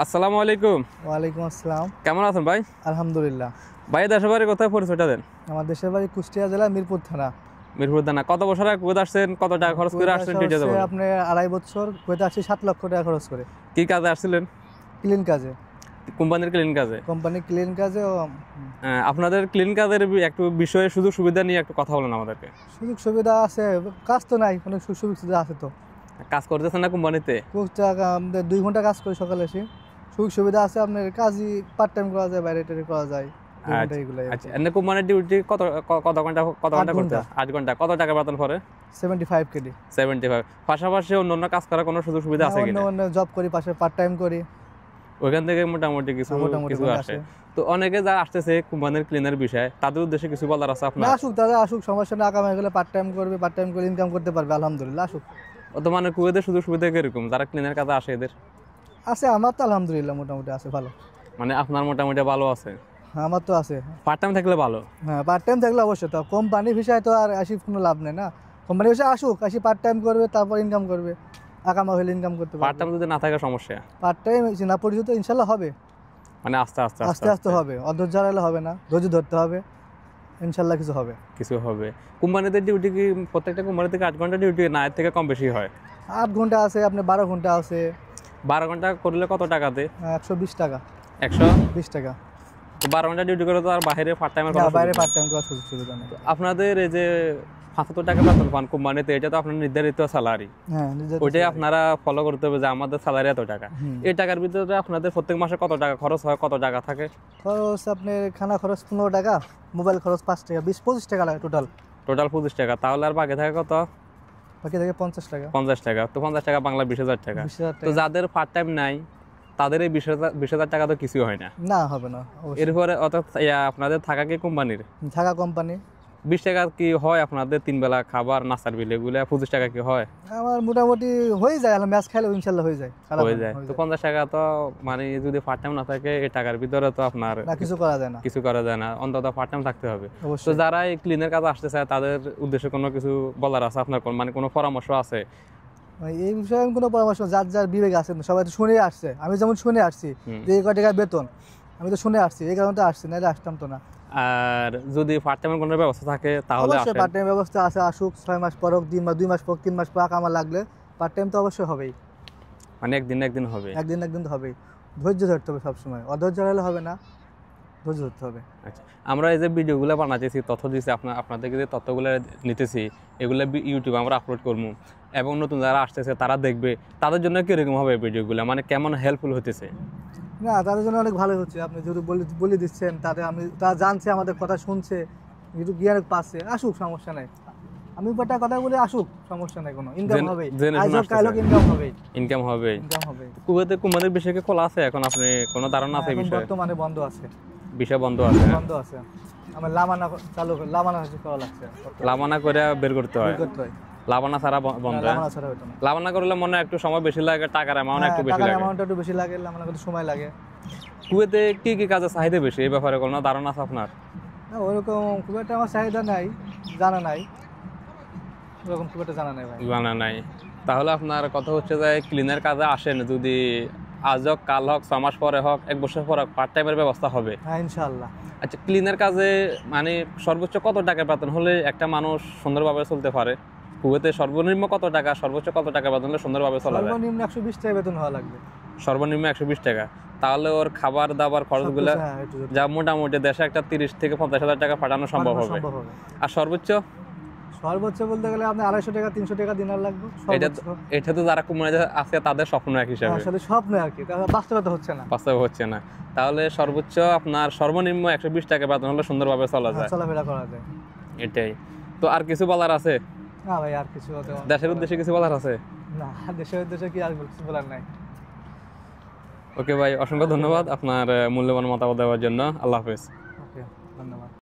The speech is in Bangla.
আসসালামু আলাইকুম। ওয়ালাইকুম আসসালাম। কেমন আছেন ভাই? আলহামদুলিল্লাহ। ভাই দেশের বাড়ি কোথায়, পরিচয়টা দেন। আমার দেশের বাড়ি কুষ্টিয়া জেলা মিরপুর থানা। মিরপুর থানা। কত বছর আগে কুয়েত আসছেন, কত টাকা খরচ করে আসছেন ডিটেইলস বলেন। আপনি 2.5 বছর কুয়েতে আসছি, 7 লক্ষ টাকা খরচ করে। কি কাজে আসছিলেন? ক্লিন কাজে। কোম্পানির ক্লিন কাজে। কোম্পানি ক্লিন কাজে। আপনাদের ক্লিন কাজের একটু বিষয়ে সুযোগ সুবিধা নিয়ে একটু কথা বলেন আমাদেরকে। সুযোগ সুবিধা আছে, কাজ তো নাই, অনেক সুযোগ সুবিধা আছে। তো কাজ করতেছেন না কোম্পানিতে? 2 ঘন্টা কাজ করি সকালে এসে। সুযোগ সুবিধা আছে, আপনার কাজই পার্ট টাইম করা যায়, বাইরে টাইরে করা যায়। আচ্ছা, এমনি কোম্পানির ডিউটি কত কত ঘন্টা করতে? 8 ঘন্টা। কত টাকা বেতন পড়ে? 75 কেডি। 75। পাশাপাশি অন্য কাজ করার কোনো সুযোগ সুবিধা আছে কিনা? অন্য জব করি, পাশে পার্ট টাইম করি। ওইখান থেকে মোটামুটি কিছু আসে। তো অনেকে যারা আসতেছে কোম্পানির ক্লিনার বিষয়ে, তাদের উদ্দেশ্যে কিছু বলার আছে আপনার? তারা আসুক, সমস্যা না। আগামী গেলে পার্ট টাইম করবে, পার্ট টাইম করে ইনকাম করতে পারবে, আলহামদুলিল্লাহ। আসুক। বর্তমানে কুয়েতের সুযোগ সুবিধা কিরকম যারা ক্লিনার কাজে আসে এদের? আছে, আমার তো আলহামদুলিল্লাহ মোটামুটি আছে, ভালো। মানে আপনার মোটামুটি ভালো আছে? হ্যাঁ, আমার তো আছে। পার্ট টাইম থাকলে ভালো। হ্যাঁ, পার্ট টাইম থাকলে অবশ্যই। তো কোম্পানি ভিসায় তো আর আসি কোনো লাভ নেই না। কোম্পানি ভিসায় আসুক, আসি পার্ট টাইম করবে, তারপর ইনকাম করবে। আকামা হলে ইনকাম করতে পারবে। পার্ট টাইম যদি না থাকে সমস্যা? পার্ট টাইম না পরিচিত ইনশাল্লাহ হবে। মানে আস্তে আস্তে আস্তে আস্তে হবে। অধৈর্য হারালে হবে না, ধৈর্য ধরতে হবে, ইনশাল্লাহ কিছু হবে। কিছু হবে। কোম্পানিতে ডিউটি কি প্রত্যেকটা কোম্পানি থেকে 8 ঘন্টা ডিউটি না এর থেকে কম বেশি হয়? 8 ঘন্টা আছে, আপনি 12 ঘন্টা আছে। 12 ঘন্টা করলে কত টাকাতে? 120 টাকা। 120 টাকা। তো 12 ঘন্টা ডিউটি করে তো আর বাইরে পার্ট টাইমের না, কথা? বাইরে পার্ট টাইম করার সুযোগ সুবিধা নেই। আপনাদের এই যে 75 টাকা বেতন পান কোম্পানিতে, এটা তো আপনার নির্ধারিত স্যালারি। হ্যাঁ, ওইটাই আপনারা ফলো করতে হবে যে আমাদের স্যালারি এত টাকা। এই টাকার ভিতরে আপনাদের প্রত্যেক মাসে কত টাকা খরচ হয়, কত টাকা থাকে? খরচ আপনার খানা খরচ 15 টাকা, মোবাইল খরচ 5 টাকা, 20-25 টাকা লাগে টোটাল। 25 টাকা। তাহলে আর বাকি থাকে কত? বাকি থাকে 50 টাকা। 50 টাকা। তো 50 টাকা বাংলা 20,000 টাকা। 20,000 তো টাকা। যাদের পার্ট টাইম নাই তাদের এই 20,000 টাকা তো কিছু হয় না। না, হবে না। এরপরে অর্থাৎ আপনাদের থাকা কি কোম্পানির? থাকা কোম্পানি। 20 টাকা কি হয় আপনাদের 3 বেলা খাবার নাস্তার বিল এগুলো? 25 টাকা কি হয়? আমার মোটামুটি হয়ে যায়, ম্যাচ খেলে ইনশাল্লাহ হয়ে যায়। হয়ে যায়। তো 50 টাকা তো মানে যদি পার্ট টাইম না থাকে এই টাকার ভিতরে তো আপনার কিছু করা যায় না। কিছু করা যায় না, অন্তত পার্ট টাইম থাকতে হবে। তো অবশ্যই। যারা এই ক্লিনের কাজে আসতে চায় তাদের উদ্দেশ্যে কোনো কিছু বলার আছে আপনার? মানে কোনো পরামর্শ আছে? এই বিষয়ে আমি কোনো পরামর্শ, যার যার বিবেক আছে, সবাই তো শুনে আসছে। আমি যেমন শুনে আসছি যে এই কয় টাকা বেতন, আমি তো শুনে আসছি, এই কারণে তো আসছি, নাহলে আসতাম তো না। আর যদি পার্ট টাইমের কোনো ব্যবস্থা থাকে তাহলে আসেন। পার্ট টাইম ব্যবস্থা আছে, আসুক। 6 মাস পর হোক, 2 মাস পর, 3 মাস পর আমার লাগলে পার্ট টাইম তো অবশ্যই হবেই। মানে একদিন হবে? একদিন তো হবেই। ধৈর্য ধরতে হবে সবসময়, অধৈর্য হলে হবে না, ধৈর্য ধরতে হবে। আচ্ছা, আমরা এই যে ভিডিওগুলো বানাতেছি, তথ্য দিচ্ছি, আপনাদেরকে যে তথ্যগুলো নিতেছি এগুলো ইউটিউবে আমরা আপলোড করবো এবং নতুন যারা আসতেছে তারা দেখবে, তাদের জন্য কীরকম হবে ভিডিওগুলো, মানে কেমন হেল্পফুল হতেছে? না, তাদের জন্য অনেক ভালো হচ্ছে। আপনি যদি বলে দিচ্ছেন, তারা জানছে, আমাদের কথা শুনছে, একটু জ্ঞান পাচ্ছে। আসুক, সমস্যা নাই। আমি কথা বলে আসুক, সমস্যা নাই, কোনো ইনকাম হবে। ইনকাম হবে। কুয়েতে কোম্পানির বিষয়ে কি খোলা আছে এখন? আপনি কোনো ধারণা আছে বিষয়ে? বর্তমানে বন্ধ আছে। বিষয় বন্ধ আছে। আমার লামানা চালু, লামানা করা লাগছে। লামানা করে বের করতে হয়। লাবানা ছাড়া বন্ধ? লাবানা করলে মনে একটু সময় বেশি লাগে, টাকার অ্যামাউন্ট একটু বেশি লাগে, লাবানা করতে সময় লাগে। কুয়েতে কি কি কাজের চাহিদা বেশি, এই ব্যাপারে কোনো ধারণা আছে আপনার? না, ওরকম খুব একটা আমার চাহিদা নাই, জানা নাই। ওরকম খুব একটা জানা নাই ভাই। জানা নাই। তাহলে আপনার কথা হচ্ছে যে ক্লিনের কাজে আসেন, যদি আজ হোক, কাল হোক, 6 মাস পরে হোক, 1 বছর পরে হোক, পার্ট টাইমের ব্যবস্থা হবে। হ্যাঁ, ইনশাআল্লাহ। আচ্ছা, ক্লিনের কাজে মানে সর্বোচ্চ কত টাকা বেতন হলে একটা মানুষ সুন্দরভাবে চলতে পারে? কুয়েতে সর্বনিম্ন কত টাকা, সর্বোচ্চ কত টাকা বেতন হলে সুন্দরভাবে চলা যায়? সর্বনিম্ন 120 টাকা বেতন হওয়া লাগবে। সর্বনিম্ন 120 টাকা। তাহলে ওর খাবার দাবার খরচগুলো যা মোটামুটি দেশে একটা 30 থেকে 50,000 টাকা পাঠানো সম্ভব হবে। আর সর্বোচ্চ বলতে গেলে আপনি 250 টাকা 300 টাকা দিনার লাগবে। এটা তো যারা কোম্পানিতে আছে তাদের স্বপ্ন এক হিসাবে। আসলে স্বপ্ন আর কি, বাস্তবতা হচ্ছে না। তাহলে সর্বোচ্চ আপনার সর্বনিম্ন 120 টাকা বেতন হলে সুন্দরভাবে চলা যায়, চলাফেরা করা যায়। এটাই তো। আর কিছু বলার আছে? না ভাই, আর কিছু দেশের উদ্দেশ্যে কিছু বলার আছে? না, দেশের উদ্দেশ্যে কি আর কিছু বলার নাই। ওকে ভাই, অসংখ্য ধন্যবাদ আপনার মূল্যবান মতামত দেওয়ার জন্য। আল্লাহ হাফেজ। ওকে, ধন্যবাদ।